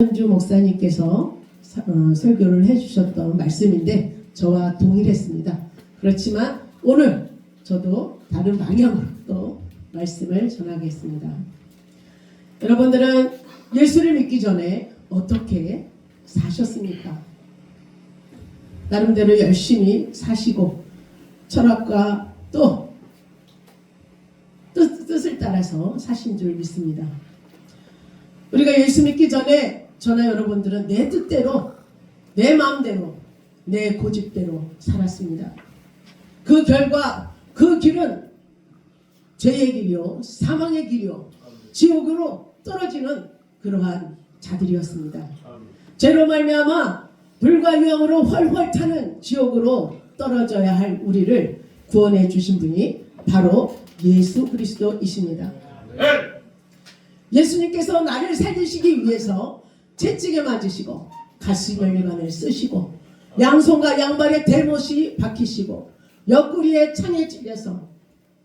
현주 목사님께서 설교를 해주셨던 말씀인데 저와 동일했습니다. 그렇지만 오늘 저도 다른 방향으로 또 말씀을 전하겠습니다. 여러분들은 예수를 믿기 전에 어떻게 사셨습니까? 나름대로 열심히 사시고 철학과 또 뜻을 따라서 사신 줄 믿습니다. 우리가 예수 믿기 전에 저나 여러분들은 내 뜻대로, 내 마음대로, 내 고집대로 살았습니다. 그 결과 그 길은 죄의 길이요, 사망의 길이요, 지옥으로 떨어지는 그러한 자들이었습니다. 죄로 말미암아 불과 유황으로 훨훨 타는 지옥으로 떨어져야 할 우리를 구원해 주신 분이 바로 예수 그리스도이십니다. 예수님께서 나를 살리시기 위해서 채찍에 맞으시고 가시면류관을 쓰시고 양손과 양발에 대못이 박히시고 옆구리에 창에 찔려서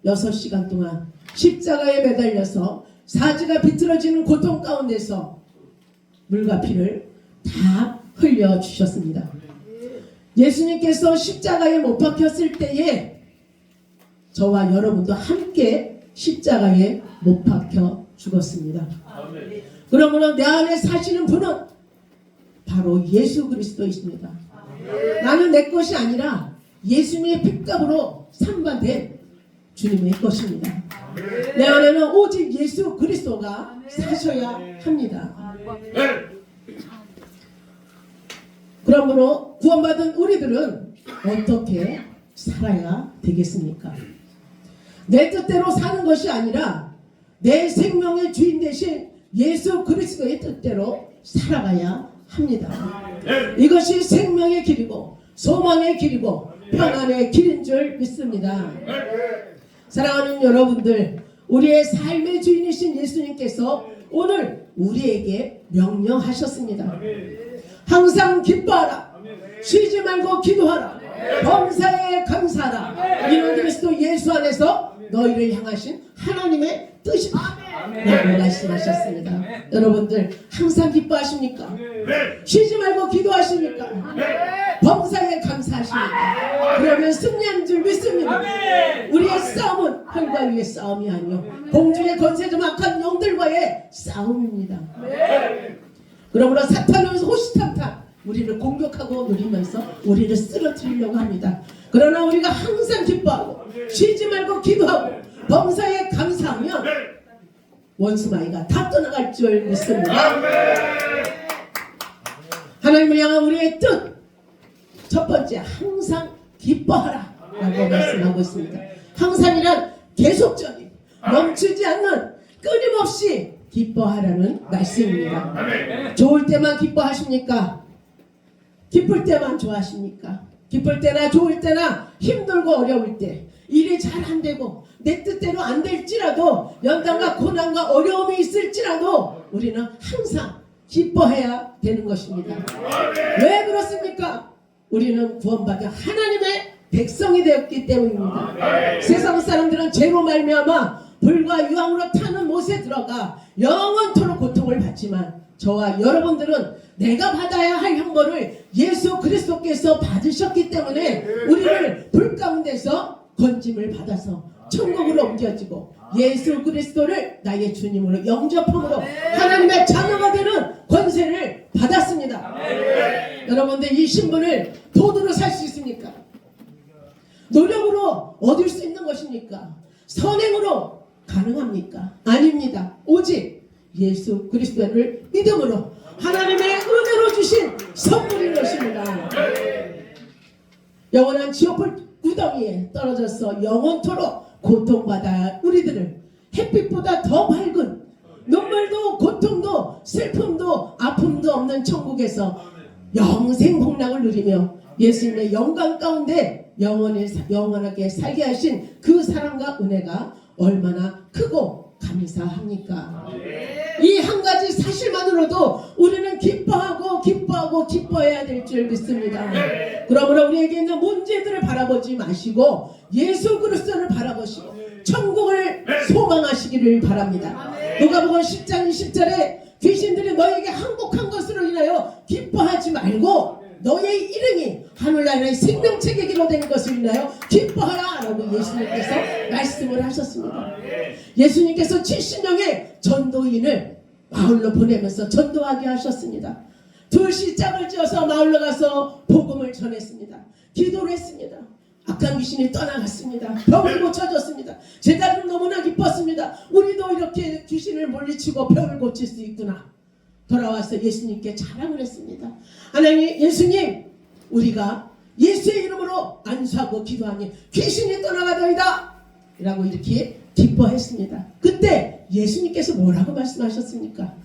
6시간 동안 십자가에 매달려서 사지가 비틀어지는 고통 가운데서 물과 피를 다 흘려주셨습니다. 예수님께서 십자가에 못 박혔을 때에 저와 여러분도 함께 십자가에 못 박혀 죽었습니다. 그러므로 내 안에 사시는 분은 바로 예수 그리스도이십니다. 나는 내 것이 아니라 예수님의 핏값으로 산반된 주님의 것입니다. 내 안에는 오직 예수 그리스도가 사셔야 합니다. 그러므로 구원받은 우리들은 어떻게 살아야 되겠습니까? 내 뜻대로 사는 것이 아니라 내 생명의 주인 되신 예수 그리스도의 뜻대로 살아가야 합니다. 이것이 생명의 길이고 소망의 길이고 평안의 길인 줄 믿습니다. 사랑하는 여러분들, 우리의 삶의 주인이신 예수님께서 오늘 우리에게 명령하셨습니다. 항상 기뻐하라, 쉬지 말고 기도하라, 범사에 감사하라. 이는 그리스도 예수 안에서 너희를 향하신 하나님의 뜻이다 라고 말씀하셨습니다. 여러분들 항상 기뻐하십니까? 쉬지 말고 기도하십니까? 범사에 감사하십니까? 그러면 승리하는 줄 믿습니다. 우리의 싸움은 혈과 위의 싸움이 아니요 공중의 권세 좀 악한 영들과의 싸움입니다. 그러므로 사탄은 호시탐탐 우리를 공격하고 누리면서 우리를 쓰러뜨리려고 합니다. 그러나 우리가 항상 기뻐하고 쉬지 말고 기도하고 범사에 감사하면 원수마귀가 다 떠나갈 줄 믿습니다. 하나님을 향한 우리의 뜻, 첫 번째 항상 기뻐하라 라고 말씀하고 있습니다. 항상이란 계속적인 멈추지 않는 끊임없이 기뻐하라는 말씀입니다. 좋을 때만 기뻐하십니까? 기쁠 때만 좋아하십니까? 기쁠 때나 좋을 때나 힘들고 어려울 때 일이 잘 안 되고 내 뜻대로 안 될지라도 연단과 고난과 어려움이 있을지라도 우리는 항상 기뻐해야 되는 것입니다. 왜 그렇습니까? 우리는 구원받은 하나님의 백성이 되었기 때문입니다. 세상 사람들은 죄로 말미암아 불과 유황으로 타는 못에 들어가 영원토록 고통을 받지만 저와 여러분들은 내가 받아야 할 형벌을 예수 그리스도께서 받으셨기 때문에 우리를 불 가운데서 건짐을 받아서 천국으로 옮겨지고 예수 그리스도를 나의 주님으로 영접함으로 하나님의 자녀가 되는 권세를 받았습니다. 여러분들 이 신분을 돈으로 살 수 있습니까? 노력으로 얻을 수 있는 것입니까? 선행으로 가능합니까? 아닙니다. 오직 예수 그리스도를 믿음으로 하나님의 은혜로 주신 선물인 것입니다. 영원한 지옥불 구덩이에 떨어져서 영원토록 고통받아 우리들을 햇빛보다 더 밝은 눈물도 고통도 슬픔도 아픔도 없는 천국에서 영생 복락을 누리며 예수님의 영광 가운데 영원하게 살게 하신 그 사랑과 은혜가 얼마나 크고 감사합니까? 이 한 가지 사실만으로도 우리는 기뻐해야 될 줄 믿습니다. 그러므로 우리에게 있는 문제들을 바라보지 마시고 예수 그리스도를 바라보시고 천국을 소망하시기를 바랍니다. 누가복음 10장 20절에 귀신들이 너에게 항복한 것으로 인하여 기뻐하지 말고 너의 이름이 하늘나라의 생명책에 기록된 것을 인하여 기뻐하라 라고 예수님께서 말씀을 하셨습니다. 예수님께서 70명의 전도인을 마을로 보내면서 전도하게 하셨습니다. 둘씩 짝을 지어서 마을로 가서 복음을 전했습니다. 기도를 했습니다. 악한 귀신이 떠나갔습니다. 병을 고쳐줬습니다. 제자들은 너무나 기뻤습니다. 우리도 이렇게 귀신을 물리치고 병을 고칠 수 있구나. 돌아와서 예수님께 자랑을 했습니다. 하나님, 예수님, 우리가 예수의 이름으로 안수하고 기도하니 귀신이 떠나가더이다 라고 이렇게 기뻐했습니다. 그때 예수님께서 뭐라고 말씀하셨습니까?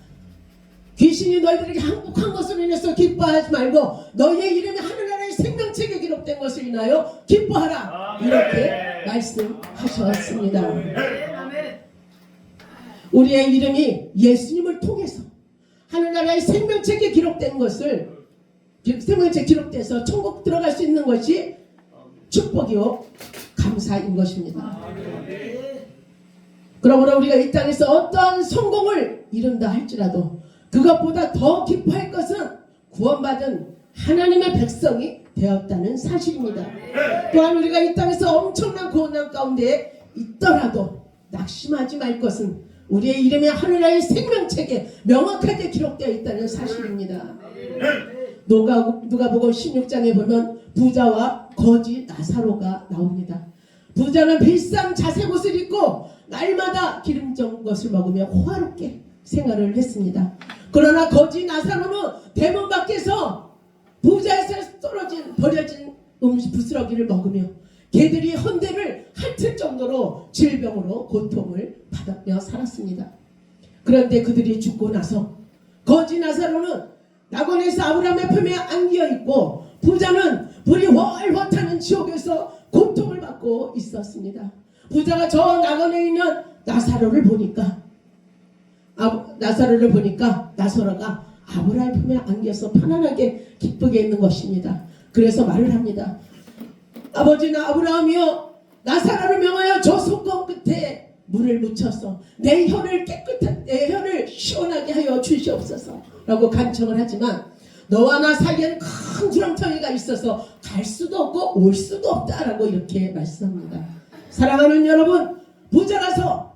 귀신이 너희들에게 항복한 것으로 인해서 기뻐하지 말고 너희의 이름이 하늘나라의 생명책에 기록된 것을 인하여 기뻐하라 이렇게 말씀하셨습니다. 우리의 이름이 예수님을 통해서 하늘나라의 생명책에 기록된 것을 생명책 기록돼서 천국 들어갈 수 있는 것이 축복이요 감사인 것입니다. 그러므로 우리가 이 땅에서 어떠한 성공을 이룬다 할지라도 그것보다 더 기뻐할 것은 구원받은 하나님의 백성이 되었다는 사실입니다. 또한 우리가 이 땅에서 엄청난 고난 가운데 있더라도 낙심하지 말 것은 우리의 이름이 하늘나라의 생명책에 명확하게 기록되어 있다는 사실입니다. 누가복음 16장에 보면 부자와 거지 나사로가 나옵니다. 부자는 비싼 자색 옷을 입고 날마다 기름진 것을 먹으며 호화롭게 생활을 했습니다. 그러나 거지 나사로는 대문 밖에서 부자에서 떨어진 버려진 부스러기를 먹으며 개들이 헌대를 핥을 정도로 질병으로 고통을 받으며 살았습니다. 그런데 그들이 죽고 나서 거지 나사로는 낙원에서 아브라함의 품에 안겨 있고 부자는 불이 훨훨 타는 지옥에서 고통을 받고 있었습니다. 부자가 저 낙원에 있는 나사로를 보니까 나사로가 아브라함의 품에 안겨서 편안하게 기쁘게 있는 것입니다. 그래서 말을 합니다. 아버지나 아브라함이여, 나사로를 명하여 저 손금 끝에 물을 묻혀서 내 혀를 시원하게 하여 주시옵소서 라고 간청을 하지만 너와 나 사이에는 큰 구렁텅이가 있어서 갈 수도 없고 올 수도 없다라고 이렇게 말씀합니다. 사랑하는 여러분, 부자라서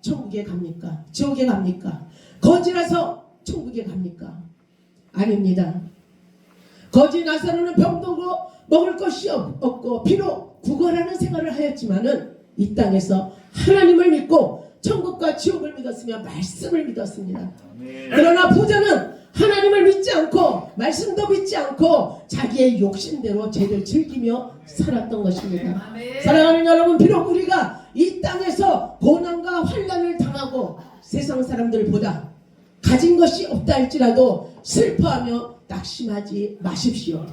천국에 갑니까? 지옥에 갑니까? 거지라서 천국에 갑니까? 아닙니다. 거지 나사로는 병들고 먹을 것이 없고 비록 구걸하는 생활을 하였지만은 이 땅에서 하나님을 믿고 천국과 지옥을 믿었으며 말씀을 믿었습니다. 그러나 부자는 하나님을 믿지 않고 말씀도 믿지 않고 자기의 욕심대로 죄를 즐기며 살았던 것입니다. 사랑하는 여러분, 비록 우리가 이 땅에서 고난과 환난을 당하고 세상 사람들보다 가진 것이 없다 할지라도 슬퍼하며 낙심하지 마십시오.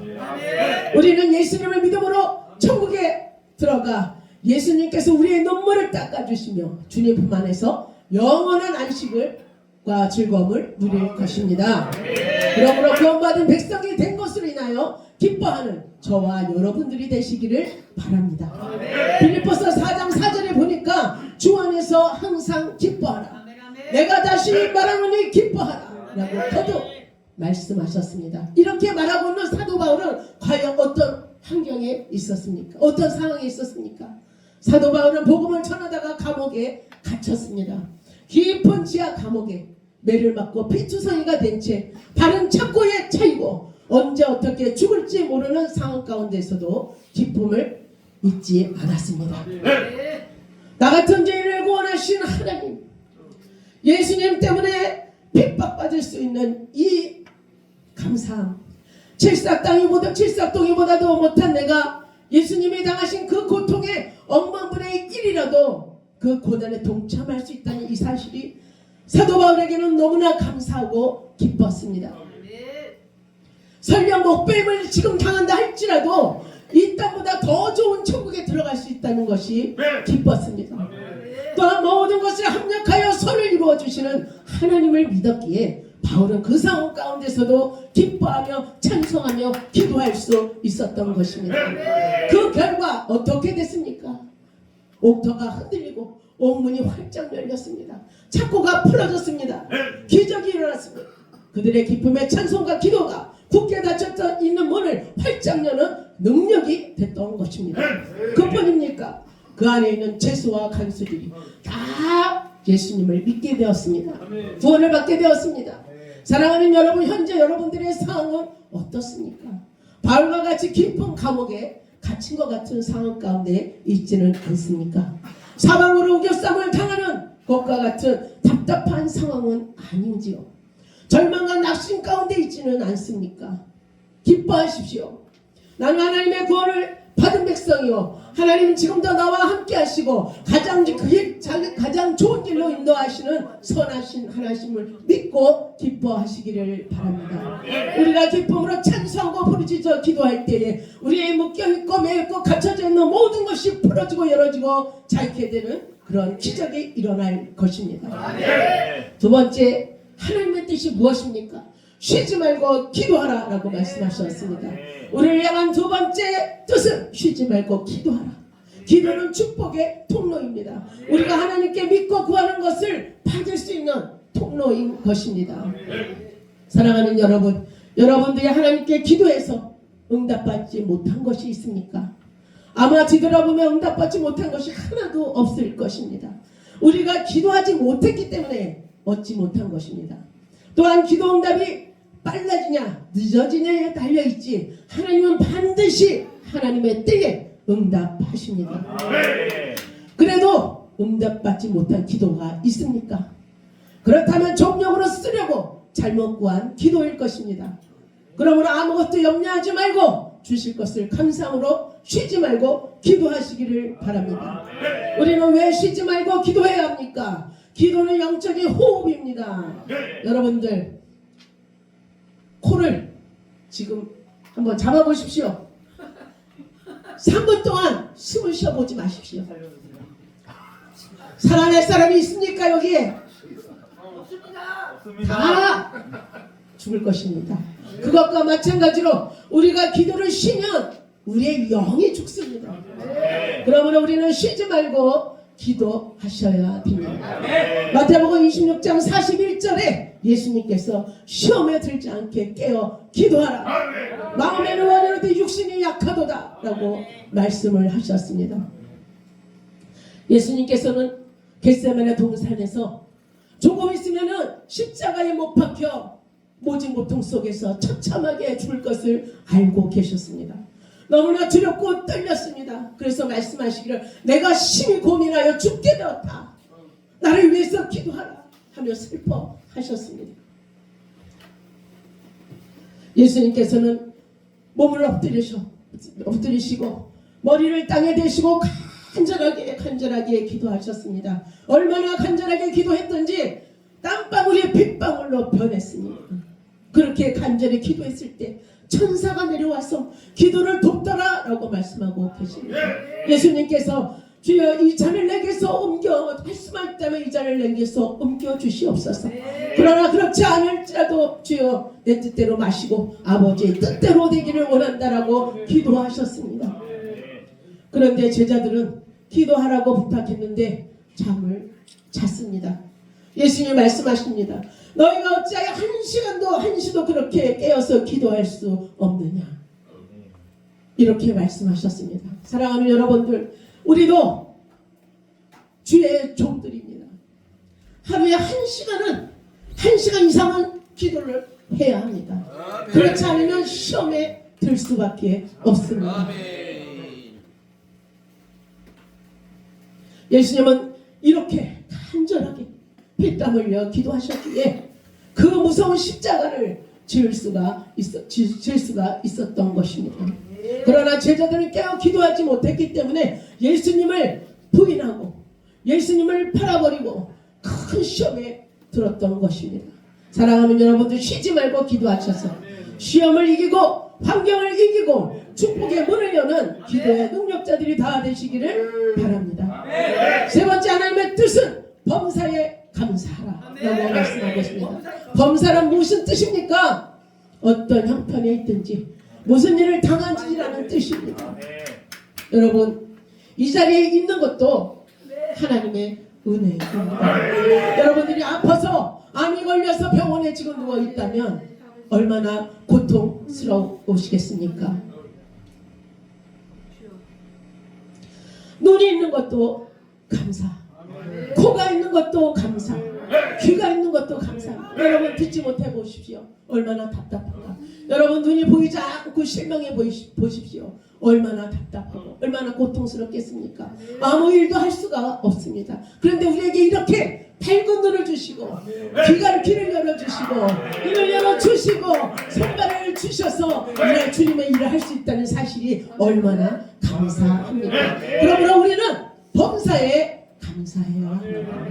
우리는 예수님을 믿음으로 천국에 들어가 예수님께서 우리의 눈물을 닦아주시며 주님 품 안에서 영원한 안식과 즐거움을 누릴 것입니다. 그러므로 구원받은 백성이 된 것으로 인하여 기뻐하는 저와 여러분들이 되시기를 바랍니다. 빌립보서 4장 4절에 보니까 주 안에서 항상 기뻐하라. 내가 다시 말하노니 기뻐하라 라고 거듭 말씀하셨습니다. 이렇게 말하고 있는 사도 바울은 과연 어떤 환경에 있었습니까? 어떤 상황에 있었습니까? 사도 바울은 복음을 전하다가 감옥에 갇혔습니다. 깊은 지하 감옥에 매를 맞고 피투성이가 된 채 발은 착고에 차이고 언제 어떻게 죽을지 모르는 상황 가운데서도 기쁨을 잊지 않았습니다. 나 같은 죄인을 구원하신 하나님, 예수님 때문에 핍박받을 수 있는 이 감사함, 칠삭동이보다도 못한 내가 예수님이 당하신 그 고통의 억만분의 1이라도 그 고난에 동참할 수 있다는 이 사실이 사도 바울에게는 너무나 감사하고 기뻤습니다. 설령 목배임을 지금 당한다 할지라도 이 땅보다 더 좋은 천국에 들어갈 수 있다는 것이 기뻤습니다. 또한 모든 것을 합력하여 선을 이루어 주시는 하나님을 믿었기에 바울은 그 상황 가운데서도 기뻐하며 찬송하며 기도할 수 있었던 것입니다. 그 결과 어떻게 됐습니까? 옥터가 흔들리고 옥문이 활짝 열렸습니다. 착고가 풀어졌습니다. 기적이 일어났습니다. 그들의 기쁨의 찬송과 기도가 굳게 닫혔던 있는 문을 활짝 여는 능력이 됐던 것입니다. 그뿐입니까? 그 안에 있는 죄수와 간수들이 다 예수님을 믿게 되었습니다. 구원을 받게 되었습니다. 사랑하는 여러분, 현재 여러분들의 상황은 어떻습니까? 바울과 같이 깊은 감옥에 갇힌 것 같은 상황 가운데 있지는 않습니까? 사방으로 우겨쌈을 당하는 것과 같은 답답한 상황은 아닌지요? 절망과 낙심 가운데 있지는 않습니까? 기뻐하십시오. 나는 하나님의 구원을 받은 백성이요, 하나님은 지금도 나와 함께 하시고 가장 좋은 길로 인도하시는 선하신 하나님을 믿고 기뻐하시기를 바랍니다. 우리가 기쁨으로 찬송하고 부르짖어 기도할 때에 우리의 묶여있고 매였고 갇혀져 있는 모든 것이 풀어지고 열어지고 자유케 되는 그런 기적이 일어날 것입니다. 두 번째, 하나님의 뜻이 무엇입니까? 쉬지 말고 기도하라 라고 말씀하셨습니다. 우리를 향한 두 번째 뜻은 쉬지 말고 기도하라. 기도는 축복의 통로입니다. 우리가 하나님께 믿고 구하는 것을 받을 수 있는 통로인 것입니다. 사랑하는 여러분, 여러분들이 하나님께 기도해서 응답받지 못한 것이 있습니까? 아마 뒤돌아보면 응답받지 못한 것이 하나도 없을 것입니다. 우리가 기도하지 못했기 때문에 얻지 못한 것입니다. 또한 기도 응답이 빨라지냐 늦어지냐에 달려있지, 하나님은 반드시 하나님의 때에 응답하십니다. 그래도 응답받지 못한 기도가 있습니까? 그렇다면 정력으로 쓰려고 잘못 구한 기도일 것입니다. 그러므로 아무것도 염려하지 말고 주실 것을 감사함으로 쉬지 말고 기도하시기를 바랍니다. 우리는 왜 쉬지 말고 기도해야 합니까? 기도는 영적인 호흡입니다. 여러분들, 코를 지금 한번 잡아보십시오. 3분 동안 숨을 쉬어보지 마십시오. 살아날 사람이 있습니까? 여기에? 다 죽을 것입니다. 그것과 마찬가지로 우리가 기도를 쉬면 우리의 영이 죽습니다. 그러므로 우리는 쉬지 말고 기도하셔야 됩니다. 마태복음 26장 41절에 예수님께서 시험에 들지 않게 깨어 기도하라. 마음에는 원하는데 육신이 약하도다 라고 말씀을 하셨습니다. 예수님께서는 겟세마네 동산에서 조금 있으면은 십자가에 못 박혀 모진 고통 속에서 처참하게 죽을 것을 알고 계셨습니다. 너무나 두렵고 떨렸습니다. 그래서 말씀하시기를 내가 심히 고민하여 죽게 되었다. 나를 위해서 기도하라 하며 슬퍼하셨습니다. 예수님께서는 몸을 엎드리시고 머리를 땅에 대시고 간절하게 기도하셨습니다. 얼마나 간절하게 기도했던지 땀방울이 빗방울로 변했습니다. 그렇게 간절히 기도했을 때 천사가 내려와서 기도를 돕더라 라고 말씀하고 계십니다. 예수님께서 주여 이 잔을 내게서 말씀하셨다면 이 잔을 내게서 옮겨 주시옵소서. 그러나 그렇지 않을지라도 주여 내 뜻대로 마시고 아버지의 뜻대로 되기를 원한다라고 기도하셨습니다. 그런데 제자들은 기도하라고 부탁했는데 잠을 잤습니다. 예수님이 말씀하십니다. 너희가 어찌하여 한시도 그렇게 깨어서 기도할 수 없느냐. 이렇게 말씀하셨습니다. 사랑하는 여러분들, 우리도 주의 종들입니다. 하루에 1시간 이상은 기도를 해야 합니다. 그렇지 않으면 시험에 들 수밖에 없습니다. 예수님은 이렇게 간절하게 피땀 흘려 기도하셨기에 그 무서운 십자가를 지을 수가 있었던 것입니다. 그러나 제자들은 깨어 기도하지 못했기 때문에 예수님을 부인하고 예수님을 팔아버리고 큰 시험에 들었던 것입니다. 사랑하는 여러분들, 쉬지 말고 기도하셔서 시험을 이기고 환경을 이기고 축복의 문을 여는 기도의 능력자들이 다 되시기를 바랍니다. 세 번째, 하나님의 뜻은 범사에 감사하라 라고 말씀하고 있습니다. 범사란 무슨 뜻입니까? 어떤 형편에 있든지 무슨 일을 당한지라는 뜻입니다. 여러분, 이 자리에 있는 것도 하나님의 은혜입니다. 여러분들이 아파서 암이 걸려서 병원에 지금 누워 있다면 얼마나 고통스러우시겠습니까? 눈이 있는 것도 감사, 코가 있는 것도 감사, 귀가 있는 것도 감사합니다. 여러분 듣지 못해 보십시오. 얼마나 답답한가. 여러분 눈이 보이지 않고 실명해 보십시오. 얼마나 답답하고 얼마나 고통스럽겠습니까? 아무 일도 할 수가 없습니다. 그런데 우리에게 이렇게 밝은 눈을 주시고 귀를 열어주시고 눈을 열어주시고 손발을 주셔서 이날 주님의 일을 할 수 있다는 사실이 얼마나 감사합니까? 그러므로 우리는 범사에 감사해야 합니다.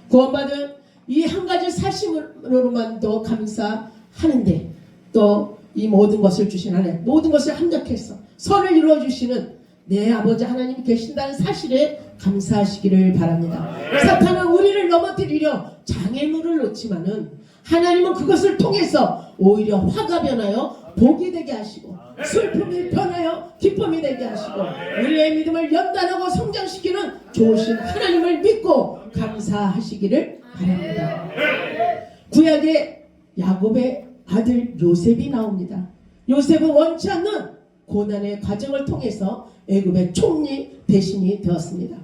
구원받은 이 한 가지 사심으로만도 감사하는데 또 이 모든 것을 주신 하나님, 모든 것을 합력해서 선을 이루어 주시는 내 아버지 하나님이 계신다는 사실에 감사하시기를 바랍니다. 사탄은 우리를 넘어뜨리려 장애물을 놓지만은 하나님은 그것을 통해서 오히려 화가 변하여 복이 되게 하시고 슬픔이 변하여 기쁨이 되게 하시고 우리의 믿음을 연단하고 성장시키는 좋으신 하나님을 믿고 감사하시기를 바랍니다. 구약에 야곱의 아들 요셉이 나옵니다. 요셉은 원치 않는 고난의 과정을 통해서 애굽의 총리 대신이 되었습니다.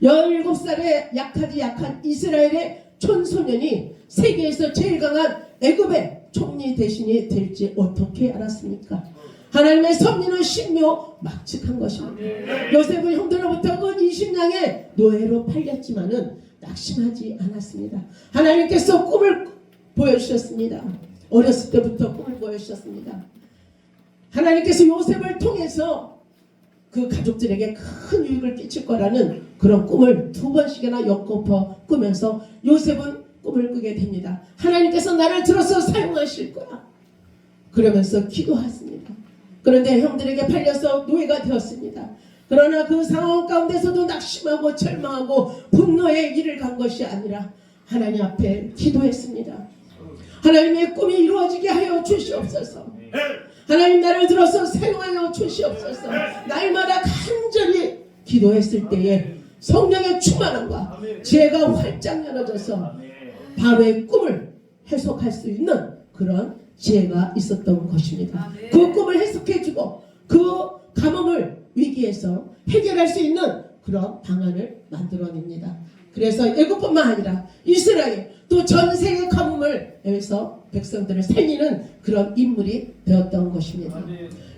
17살에 약한 이스라엘의 촌소년이 세계에서 제일 강한 애굽의 총리 대신이 될지 어떻게 알았습니까? 하나님의 섭리는 신묘 막측한 것입니다. 요셉은 형들로부터 그 20냥의 노예로 팔렸지만은 낙심하지 않았습니다. 하나님께서 꿈을 보여주셨습니다. 어렸을 때부터 꿈을 보여주셨습니다. 하나님께서 요셉을 통해서 그 가족들에게 큰 유익을 끼칠 거라는 그런 꿈을 2번씩이나 엮어서 꾸면서 요셉은 꿈을 꾸게 됩니다. 하나님께서 나를 들어서 사용하실 거야. 그러면서 기도했습니다. 그런데 형들에게 팔려서 노예가 되었습니다. 그러나 그 상황 가운데서도 낙심하고 절망하고 분노의 길을 간 것이 아니라 하나님 앞에 기도했습니다. 하나님의 꿈이 이루어지게 하여 주시옵소서. 하나님 나를 들어서 사용하여 주시옵소서. 날마다 간절히 기도했을 때에 성령의 충만함과 지혜가 활짝 열어져서 바로의 꿈을 해석할 수 있는 그런 지혜가 있었던 것입니다. 그 꿈을 해석해주고 그 가뭄을 위기에서 해결할 수 있는 그런 방안을 만들어냅니다. 그래서 애굽뿐만 아니라 이스라엘 또 전 세계 가뭄을 해서 백성들을 살리는 그런 인물이 되었던 것입니다.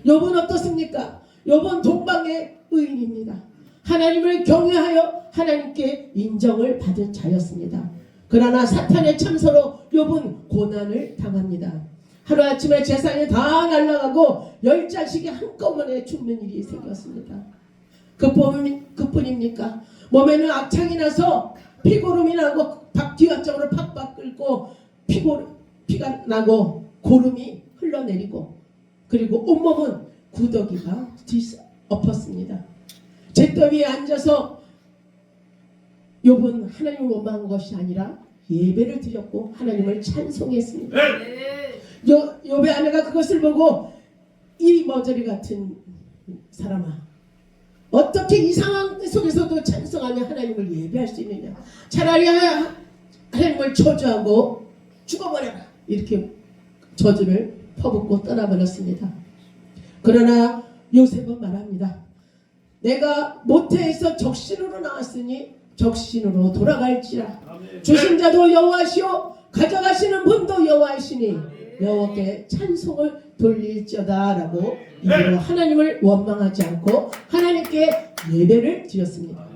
욥은 어떻습니까? 욥은 동방의 의인입니다. 하나님을 경외하여 하나님께 인정을 받은 자였습니다. 그러나 사탄의 참소로 욥은 고난을 당합니다. 하루아침에 재산이 다 날아가고 10자식이 한꺼번에 죽는 일이 생겼습니다. 그뿐입니까? 몸에는 악창이 나서 피고름이 나고 뒤쪽으로 팍팍 끓고 피가 나고 고름이 흘러내리고 그리고 온몸은 구더기가 뒤엎었습니다. 잿더위에 앉아서 욥은 하나님을 원망한 것이 아니라 예배를 드렸고 하나님을 찬송했습니다. 욥의 아내가 그것을 보고 이 머저리 같은 사람아, 어떻게 이 상황 속에서도 찬송하며 하나님을 예배할 수 있느냐? 차라리 하나님을 저주하고 죽어버려라, 이렇게 저주를 퍼붓고 떠나버렸습니다. 그러나 요셉은 말합니다. 내가 모태에서 적신으로 나왔으니 적신으로 돌아갈지라. 주신 자도 여호와시오 가져가시는 분도 여호와이시니 여호와께 찬송을 돌릴지어다 라고 이대로 하나님을 원망하지 않고 하나님께 예배를 드렸습니다.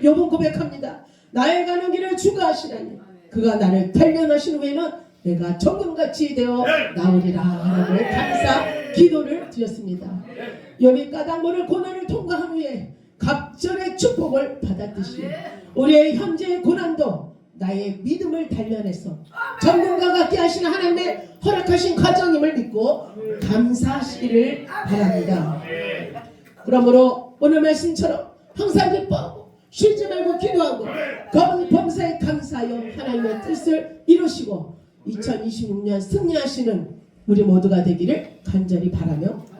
욥은 고백합니다. 나의 가는 길을 주가 하시나니 그가 나를 단련하신 후에는 내가 정금같이 되어 나오리라 라고 감사 기도를 드렸습니다. 욥이 까닭모를 고난을 통과한 후에 갑절의 축복을 받았듯이 우리의 현재의 고난도 나의 믿음을 단련해서 전문가 같게 하시는 하나님의 허락하신 과정임을 믿고 감사하시기를 바랍니다. 그러므로 오늘 말씀처럼 항상 기뻐하고 쉬지 말고 기도하고 범사에 감사하여 하나님의 뜻을 이루시고 2026년 승리하시는 우리 모두가 되기를 간절히 바라며